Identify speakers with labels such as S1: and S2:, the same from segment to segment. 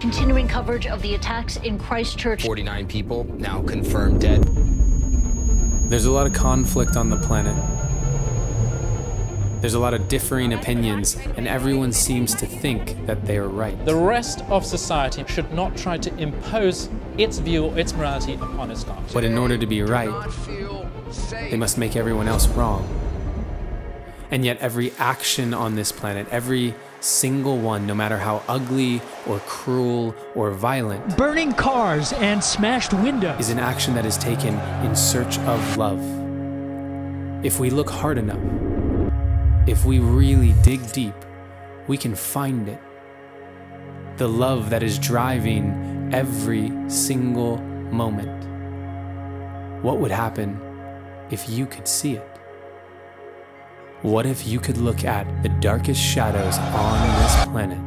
S1: Continuing coverage of the attacks in Christchurch.
S2: 49 people now confirmed dead.
S3: There's a lot of conflict on the planet. There's a lot of differing opinions, and everyone seems to think that they are right.
S4: The rest of society should not try to impose its view or its morality upon its God.
S3: But in order to be right, they must make everyone else wrong. And yet every action on this planet, every single one, no matter how ugly or cruel or violent,
S5: burning cars and smashed windows,
S3: is an action that is taken in search of love. If we look hard enough, if we really dig deep, we can find it. The love that is driving every single moment. What would happen if you could see it? What if you could look at the darkest shadows on this planet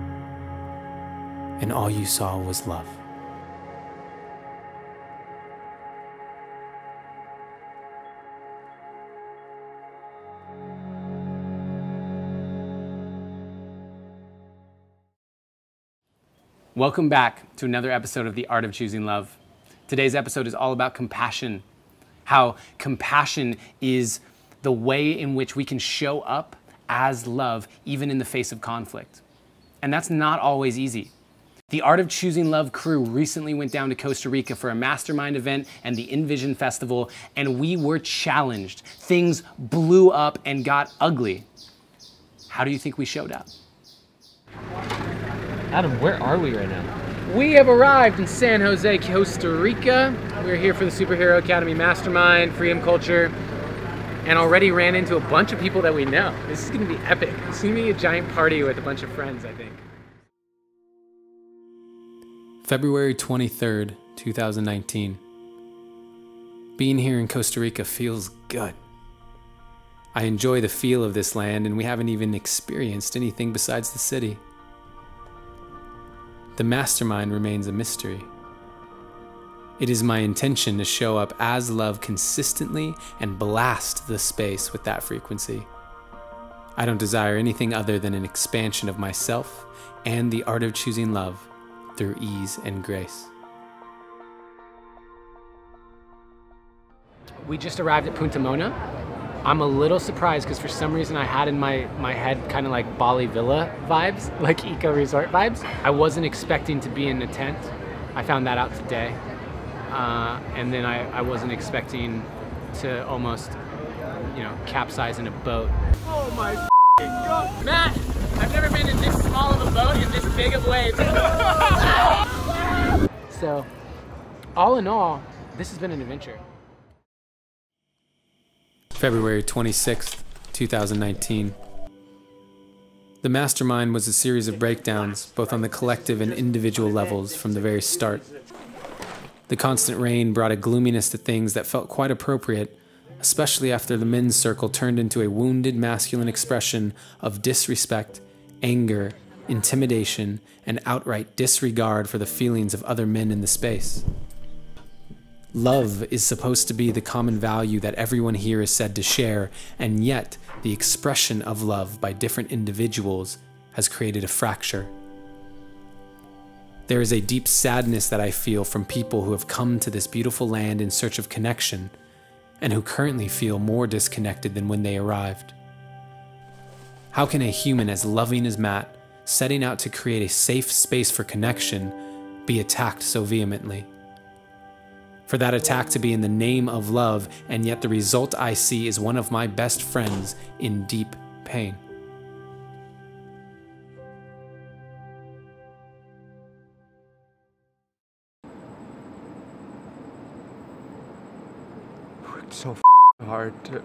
S3: and all you saw was love? Welcome back to another episode of The Art of Choosing Love. Today's episode is all about compassion. How compassion is the way in which we can show up as love, even in the face of conflict. And that's not always easy. The Art of Choosing Love crew recently went down to Costa Rica for a mastermind event and the Envision Festival, and we were challenged. Things blew up and got ugly. How do you think we showed up?
S6: Adam, where are we right now?
S3: We have arrived in San Jose, Costa Rica. We're here for the Superhero Academy Mastermind, Freedom Culture, and already ran into a bunch of people that we know. This is gonna be epic. It's gonna be a giant party with a bunch of friends, I think. February 23rd, 2019. Being here in Costa Rica feels good. I enjoy the feel of this land, and we haven't even experienced anything besides the city. The mastermind remains a mystery. It is my intention to show up as love consistently and blast the space with that frequency. I don't desire anything other than an expansion of myself and the art of choosing love through ease and grace. We just arrived at Punta Mona. I'm a little surprised because for some reason I had in my head kind of like Bali Villa vibes, like eco resort vibes. I wasn't expecting to be in a tent. I found that out today. And then I wasn't expecting to almost, capsize in a boat. Oh my God. Matt, I've never been in this small of a boat in this big of waves. So, all in all, this has been an adventure. February 26th, 2019. The mastermind was a series of breakdowns, both on the collective and individual levels from the very start. The constant rain brought a gloominess to things that felt quite appropriate, especially after the men's circle turned into a wounded masculine expression of disrespect, anger, intimidation, and outright disregard for the feelings of other men in the space. Love is supposed to be the common value that everyone here is said to share, and yet the expression of love by different individuals has created a fracture. There is a deep sadness that I feel from people who have come to this beautiful land in search of connection, and who currently feel more disconnected than when they arrived. How can a human as loving as Matt, setting out to create a safe space for connection, be attacked so vehemently? For that attack to be in the name of love, and yet the result I see is one of my best friends in deep pain.
S7: Worked so hard to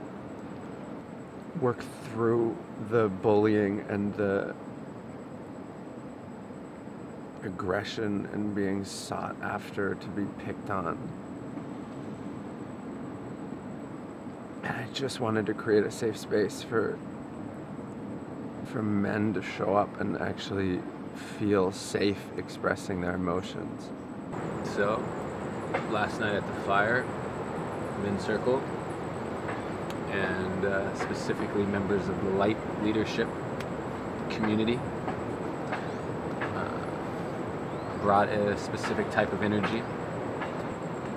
S7: work through the bullying and the aggression and being sought after to be picked on. And I just wanted to create a safe space for men to show up and actually feel safe expressing their emotions.
S6: So, last night at the fire, men's circle, and specifically members of the light leadership community, brought a specific type of energy.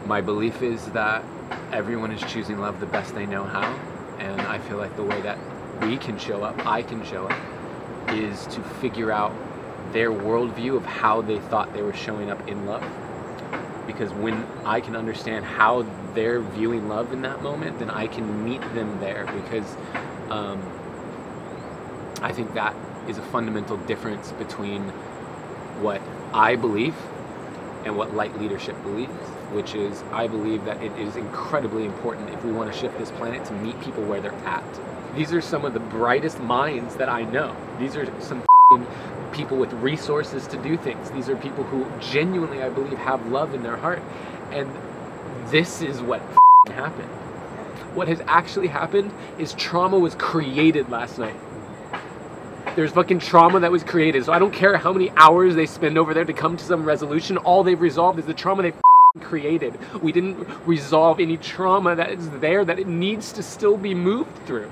S6: My belief is that everyone is choosing love the best they know how, and I feel like the way that we can show up, I can show up, is to figure out their worldview of how they thought they were showing up in love. Because when I can understand how they're viewing love in that moment, then I can meet them there, because I think that is a fundamental difference between what I believe and what light leadership believes, which is I believe that it is incredibly important if we want to shift this planet to meet people where they're at. These are some of the brightest minds that I know. These are some people with resources to do things. These are people who genuinely, I believe, have love in their heart. And this is what happened. What has actually happened is trauma was created last night. There's fucking trauma that was created. So I don't care how many hours they spend over there to come to some resolution. All they've resolved is the trauma they created. We didn't resolve any trauma that is there that it needs to still be moved through.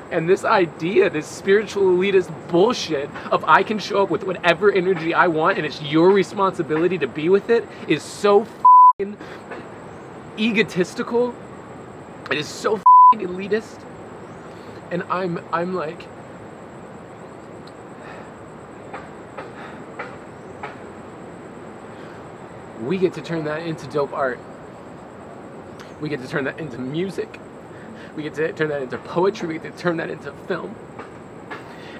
S6: And this idea, this spiritual elitist bullshit of I can show up with whatever energy I want and it's your responsibility to be with it, is so fucking egotistical. It is so fucking elitist. And I'm like, we get to turn that into dope art. We get to turn that into music. We get to turn that into poetry. We get to turn that into film.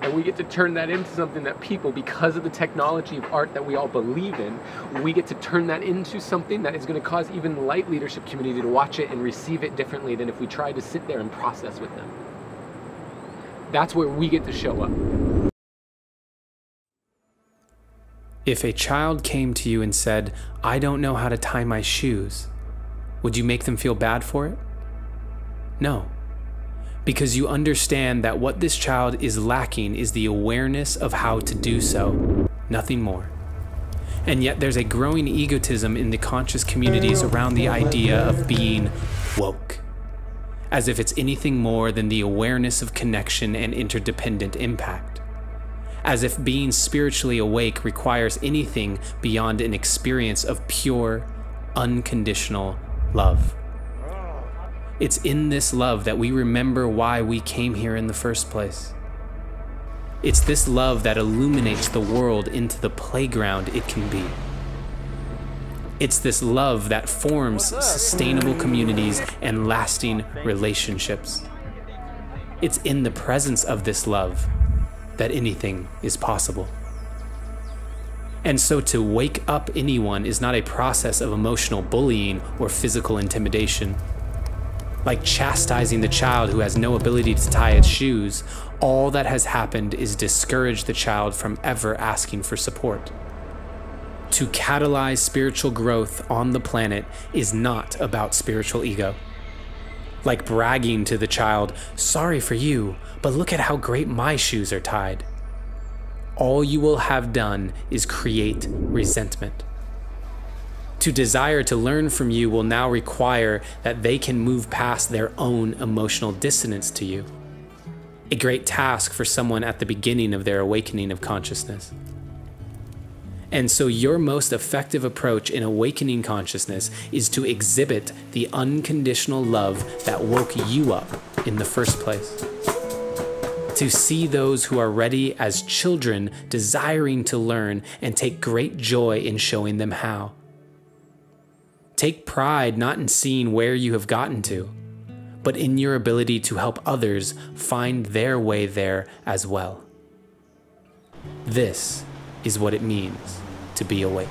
S6: And we get to turn that into something that people, because of the technology of art that we all believe in, we get to turn that into something that is going to cause even the light leadership community to watch it and receive it differently than if we tried to sit there and process with them. That's where we get to show up.
S3: If a child came to you and said, "I don't know how to tie my shoes," would you make them feel bad for it? No, because you understand that what this child is lacking is the awareness of how to do so, nothing more. And yet there's a growing egotism in the conscious communities around the idea of being woke, as if it's anything more than the awareness of connection and interdependent impact, as if being spiritually awake requires anything beyond an experience of pure, unconditional love. It's in this love that we remember why we came here in the first place. It's this love that illuminates the world into the playground it can be. It's this love that forms sustainable communities and lasting relationships. It's in the presence of this love that anything is possible. And so to wake up anyone is not a process of emotional bullying or physical intimidation. Like chastising the child who has no ability to tie its shoes, all that has happened is discourage the child from ever asking for support. To catalyze spiritual growth on the planet is not about spiritual ego. Like bragging to the child, "Sorry for you, but look at how great my shoes are tied." All you will have done is create resentment. To desire to learn from you will now require that they can move past their own emotional dissonance to you. A great task for someone at the beginning of their awakening of consciousness. And so your most effective approach in awakening consciousness is to exhibit the unconditional love that woke you up in the first place. To see those who are ready as children desiring to learn and take great joy in showing them how. Take pride not in seeing where you have gotten to, but in your ability to help others find their way there as well. This is what it means to be awake.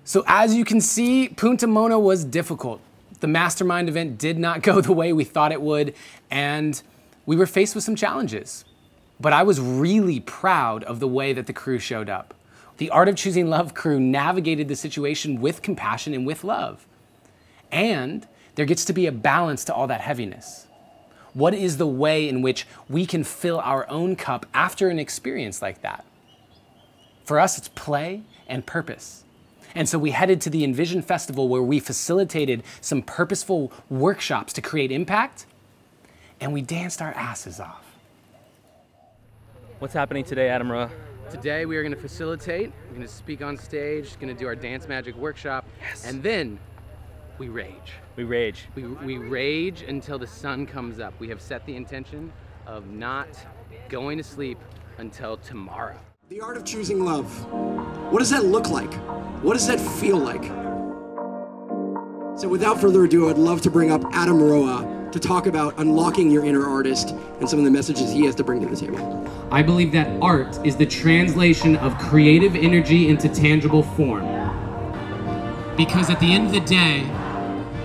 S8: So as you can see, Punta Mona was difficult. The mastermind event did not go the way we thought it would, and we were faced with some challenges. But I was really proud of the way that the crew showed up. The Art of Choosing Love crew navigated the situation with compassion and with love. And there gets to be a balance to all that heaviness. What is the way in which we can fill our own cup after an experience like that? For us, it's play and purpose. And so we headed to the Envision Festival where we facilitated some purposeful workshops to create impact, and we danced our asses off.
S9: What's happening today, Adam Roa?
S8: Today we are going to facilitate, we're going to speak on stage, going to do our dance magic workshop, and then we rage.
S9: We rage.
S8: We rage until the sun comes up. We have set the intention of not going to sleep until tomorrow.
S10: The art of choosing love. What does that look like? What does that feel like? So without further ado, I'd love to bring up Adam Roa to talk about unlocking your inner artist and some of the messages he has to bring to the table.
S8: I believe that art is the translation of creative energy into tangible form. Because at the end of the day,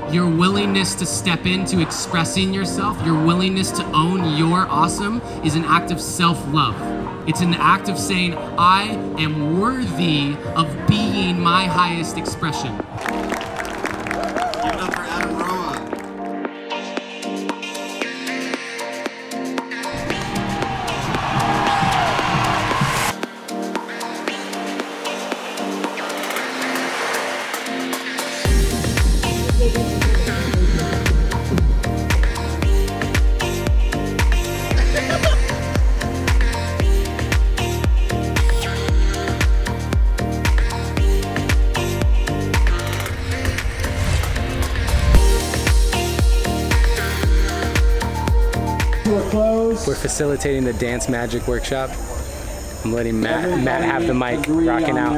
S8: your willingness to step into expressing yourself, your willingness to own your awesome is an act of self-love. It's an act of saying, I am worthy of being my highest expression.
S10: Give it up for Adam Roa.
S8: We're facilitating the dance magic workshop. I'm letting Matt have the mic, rocking out.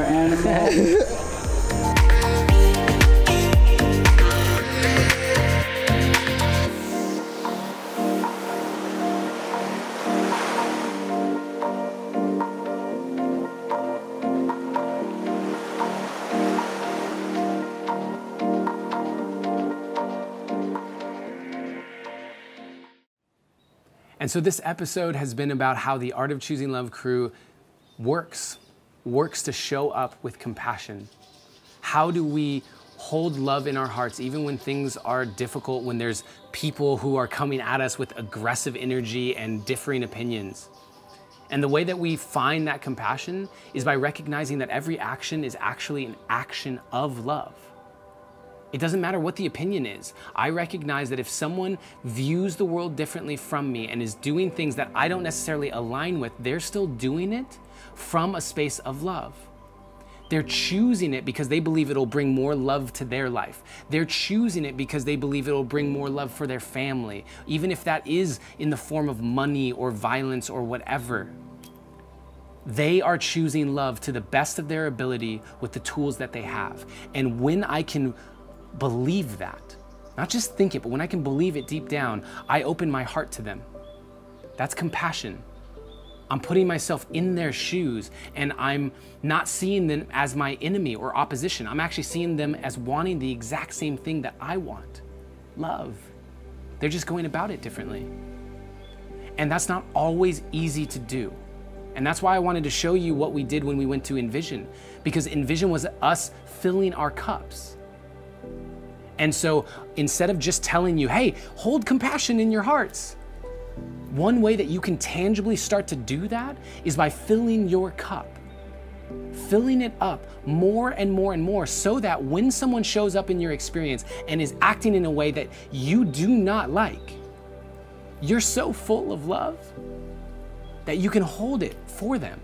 S8: And so this episode has been about how the Art of Choosing Love crew works to show up with compassion. How do we hold love in our hearts even when things are difficult, when there's people who are coming at us with aggressive energy and differing opinions? And the way that we find that compassion is by recognizing that every action is actually an action of love. It doesn't matter what the opinion is. I recognize that if someone views the world differently from me and is doing things that I don't necessarily align with, they're still doing it from a space of love. They're choosing it because they believe it'll bring more love to their life. They're choosing it because they believe it'll bring more love for their family, even if that is in the form of money or violence or whatever. They are choosing love to the best of their ability with the tools that they have. And when I can believe that, not just think it, but when I can believe it deep down, I open my heart to them. That's compassion. I'm putting myself in their shoes and I'm not seeing them as my enemy or opposition. I'm actually seeing them as wanting the exact same thing that I want, love. They're just going about it differently. And that's not always easy to do. And that's why I wanted to show you what we did when we went to Envision, because Envision was us filling our cups. And so instead of just telling you, hey, hold compassion in your hearts, one way that you can tangibly start to do that is by filling your cup, filling it up more and more and more, so that when someone shows up in your experience and is acting in a way that you do not like, you're so full of love that you can hold it for them.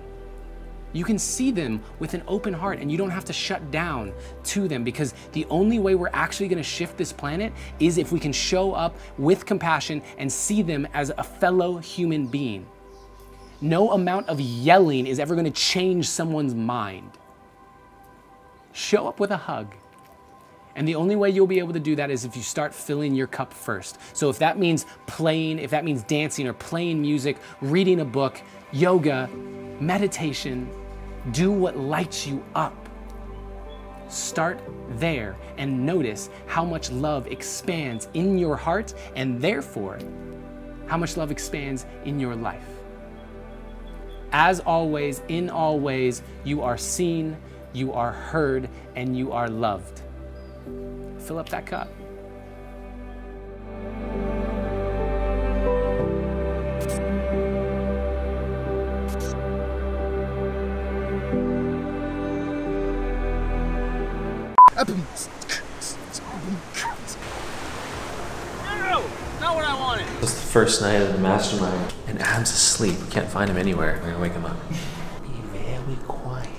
S8: You can see them with an open heart and you don't have to shut down to them, because the only way we're actually gonna shift this planet is if we can show up with compassion and see them as a fellow human being. No amount of yelling is ever gonna change someone's mind. Show up with a hug. And the only way you'll be able to do that is if you start filling your cup first. So if that means playing, if that means dancing or playing music, reading a book, yoga, meditation, do what lights you up. Start there and notice how much love expands in your heart, and therefore, how much love expands in your life. As always, in all ways, you are seen, you are heard, and you are loved. Fill up that cup. Not what I wanted.
S9: It's the first night of the mastermind, and Adam's asleep. We can't find him anywhere. We're gonna wake him up. Be very quiet.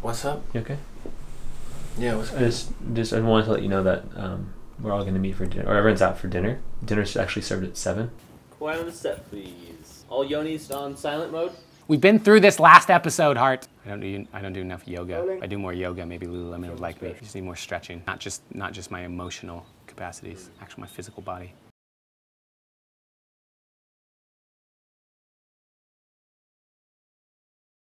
S7: What's up?
S9: You okay?
S7: Yeah, what's
S9: I wanted to let you know that we're all gonna meet for dinner, or everyone's out for dinner. Dinner's actually served at 7.
S11: Quiet on the set, please. All yonis on silent mode.
S8: We've been through this last episode, Hart. I don't do enough yoga. If I do more yoga, maybe Lululemon would like me. I just need more stretching, not just my emotional capacities, actually my physical body.